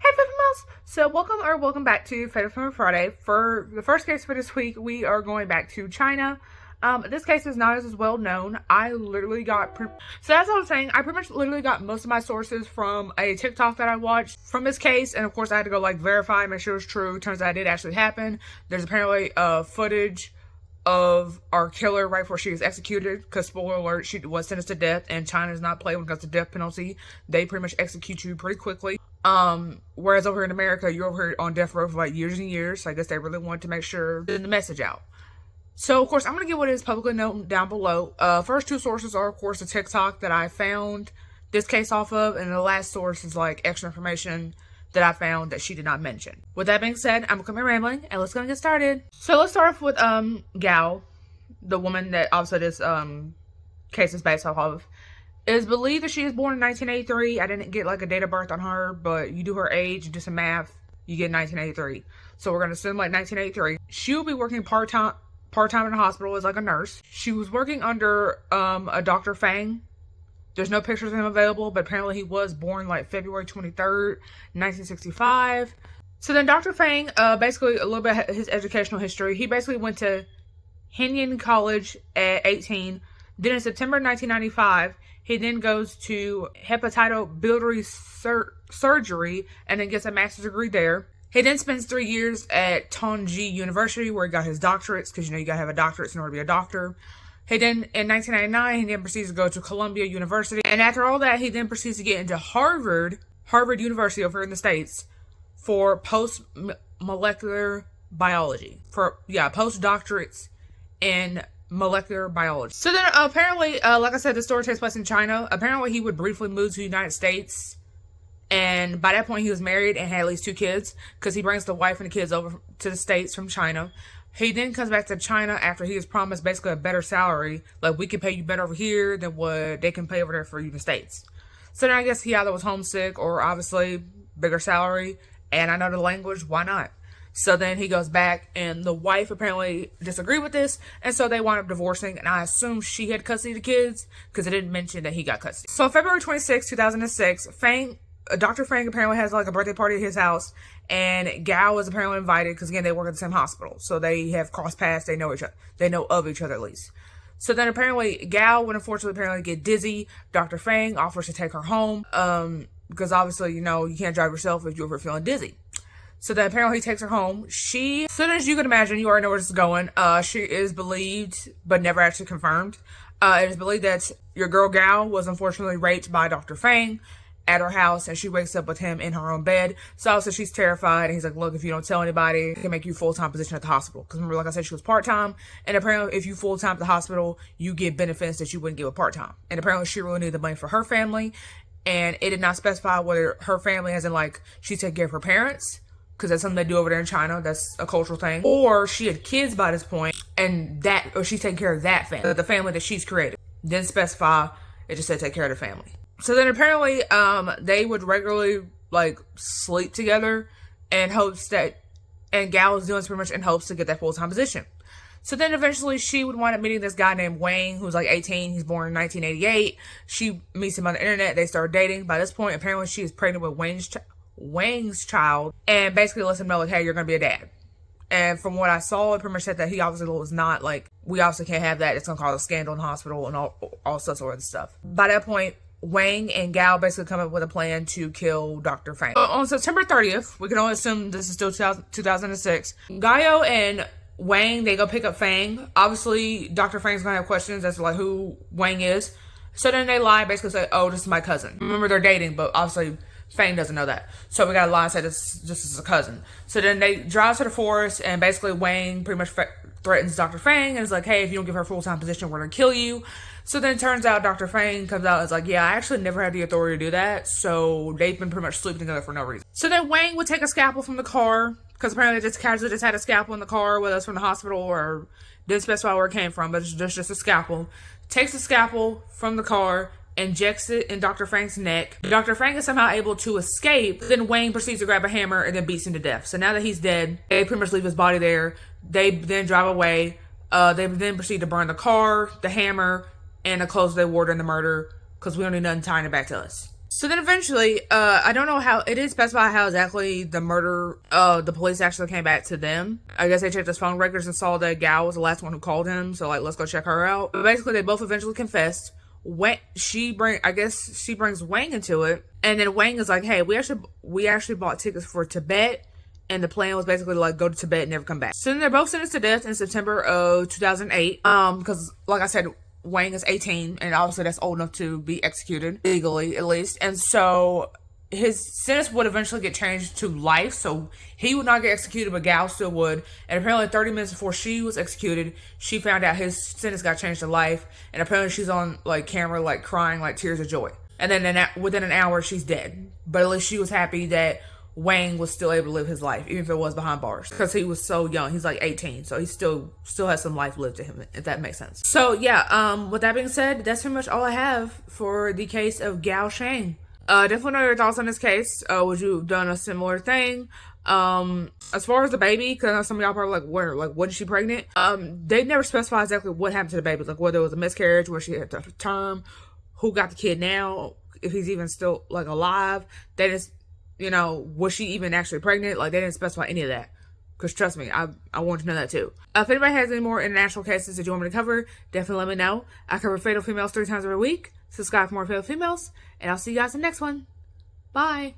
Hey, Mouse. So welcome back to Fatal Film Friday. For the first case for this week, we are going back to China. This case is not as well known. I literally got so that's what I'm saying. I pretty much literally got most of my sources from a TikTok that I watched from this case, and of course I had to go verify, make sure it's true. Turns out it did actually happen. There's apparently footage of our killer right before she was executed, because spoiler alert, she was sentenced to death, and China does not play when it comes to death penalty. They pretty much execute you pretty quickly. Whereas over here in America, you're over here on death row for years and years. So I guess they really wanted to make sure getting the message out. So of course I'm gonna get what is publicly known down below. First two sources are of course the TikTok that I found this case off of, and the last source is extra information that I found that she did not mention. With that being said, I'm gonna be rambling and let's go get started. So let's start off with Gao, the woman that obviously this case is based off of. It is believed that she was born in 1983. I didn't get a date of birth on her, but you do her age, you do some math, you get 1983. So we're gonna assume 1983. She will be working part-time in the hospital as a nurse. She was working under a Dr. Fang. There's no pictures of him available, but apparently he was born February 23rd, 1965. So then Dr. Fang, basically a little bit of his educational history. He basically went to Henian College at 18. Then in September 1995, he then goes to hepatobiliary surgery and then gets a master's degree there. He then spends 3 years at Tongji University where he got his doctorates, because you gotta have a doctorate in order to be a doctor. He then, in 1999, he then proceeds to go to Columbia University. And after all that, he then proceeds to get into Harvard University over in the States for post-molecular biology. Postdoctorates in molecular biology. So then apparently, like I said, the story takes place in China. Apparently he would briefly move to the United States, and by that point he was married and had at least 2 kids, because he brings the wife and the kids over to the States from China. He then comes back to China after he is promised basically a better salary. We can pay you better over here than what they can pay over there for you in the States. So then I guess he either was homesick or obviously bigger salary, and I know the language, why not? So then he goes back, and the wife apparently disagreed with this, and so they wound up divorcing, and I assume she had custody of the kids, because it didn't mention that he got custody. So February 26, 2006, Dr. Fang apparently has a birthday party at his house, and Gao is apparently invited, because again, they work at the same hospital, so they have crossed paths, they know of each other at least. So then apparently Gao would unfortunately get dizzy. Dr. Fang offers to take her home, because obviously, you can't drive yourself if you're ever feeling dizzy. So then apparently he takes her home. So then, as you can imagine, you already know where this is going. She is believed, but never actually confirmed. It is believed that your girl Gao was unfortunately raped by Dr. Fang at her house, and she wakes up with him in her own bed. So obviously she's terrified, and he's like, look, if you don't tell anybody, I can make you full-time position at the hospital. Because remember, like I said, she was part-time, and apparently if you full-time at the hospital, you get benefits that you wouldn't get with part-time. And apparently she really needed the money for her family, and it did not specify whether her family, as in she's taking care of her parents, because that's something they do over there in China, that's a cultural thing, or she had kids by this point, or she's taking care of that family, the family that she's created. Didn't specify, it just said take care of the family. So then apparently, they would regularly, sleep together in hopes that, and Gao was doing this pretty much in hopes to get that full-time position. So then eventually she would wind up meeting this guy named Wang, who's 18, he's born in 1988. She meets him on the internet, they start dating. By this point, apparently she is pregnant with Wang's child, and basically lets him know, hey, you're gonna be a dad. And from what I saw, it pretty much said that he obviously was not, we obviously can't have that, it's gonna cause a scandal in the hospital and all sorts of other stuff. By that point, Wang and Gao basically come up with a plan to kill Dr. Fang. On September 30th, we can only assume this is still 2006, Gao and Wang, they go pick up Fang. Obviously, Dr. Fang's gonna have questions as to who Wang is. So then they lie, basically say, oh, this is my cousin. Remember, they're dating, but obviously Fang doesn't know that. So we gotta lie and say this is a cousin. So then they drive to the forest, and basically Wang pretty much threatens Dr. Fang and is like, hey, if you don't give her a full-time position, we're gonna kill you. So then it turns out Dr. Fang comes out and is like, yeah, I actually never had the authority to do that. So they've been pretty much sleeping together for no reason. So then Wang would take a scalpel from the car, because apparently they just casually just had a scalpel in the car, whether it's from the hospital or didn't specify where it came from, but it's just a scalpel. Takes the scalpel from the car, injects it in Dr. Fang's neck. Dr. Fang is somehow able to escape. Then Wang proceeds to grab a hammer and then beats him to death. So now that he's dead, they pretty much leave his body there. They then drive away. They then proceed to burn the car, the hammer, and the clothes they wore during the murder, because we don't need nothing tying it back to us. So then eventually, I don't know how, it didn't specify how exactly the murder, the police actually came back to them. I guess they checked his phone records and saw that Gao was the last one who called him, so like, let's go check her out. But basically, they both eventually confessed. I guess she brings Wang into it, and then Wang is like, hey, we actually bought tickets for Tibet, and the plan was basically to like go to Tibet and never come back. So then they're both sentenced to death in September of 2008. Because like I said, Wang is 18, and obviously that's old enough to be executed legally, at least. And so his sentence would eventually get changed to life, so he would not get executed, but Gao still would. And apparently 30 minutes before she was executed, she found out his sentence got changed to life, and apparently she's on like camera like crying like tears of joy. And then within an hour she's dead, but at least she was happy that Wang was still able to live his life, even if it was behind bars, because he was so young. He's like 18, so he still has some life lived to him, if that makes sense. So yeah, with that being said, that's pretty much all I have for the case of Guo Shuang. Definitely know your thoughts on this case. Would you have done a similar thing? As far as the baby, because I know some of y'all probably like, where, like, wasn't she pregnant? They never specify exactly what happened to the baby, like whether it was a miscarriage, where she had to term, who got the kid now, if he's even still like alive. They just, was she even actually pregnant? Like, they didn't specify any of that. Because trust me, I want to know that too. If anybody has any more international cases that you want me to cover, definitely let me know. I cover fatal females 3 times every week. Subscribe for more fatal females. And I'll see you guys in the next one. Bye.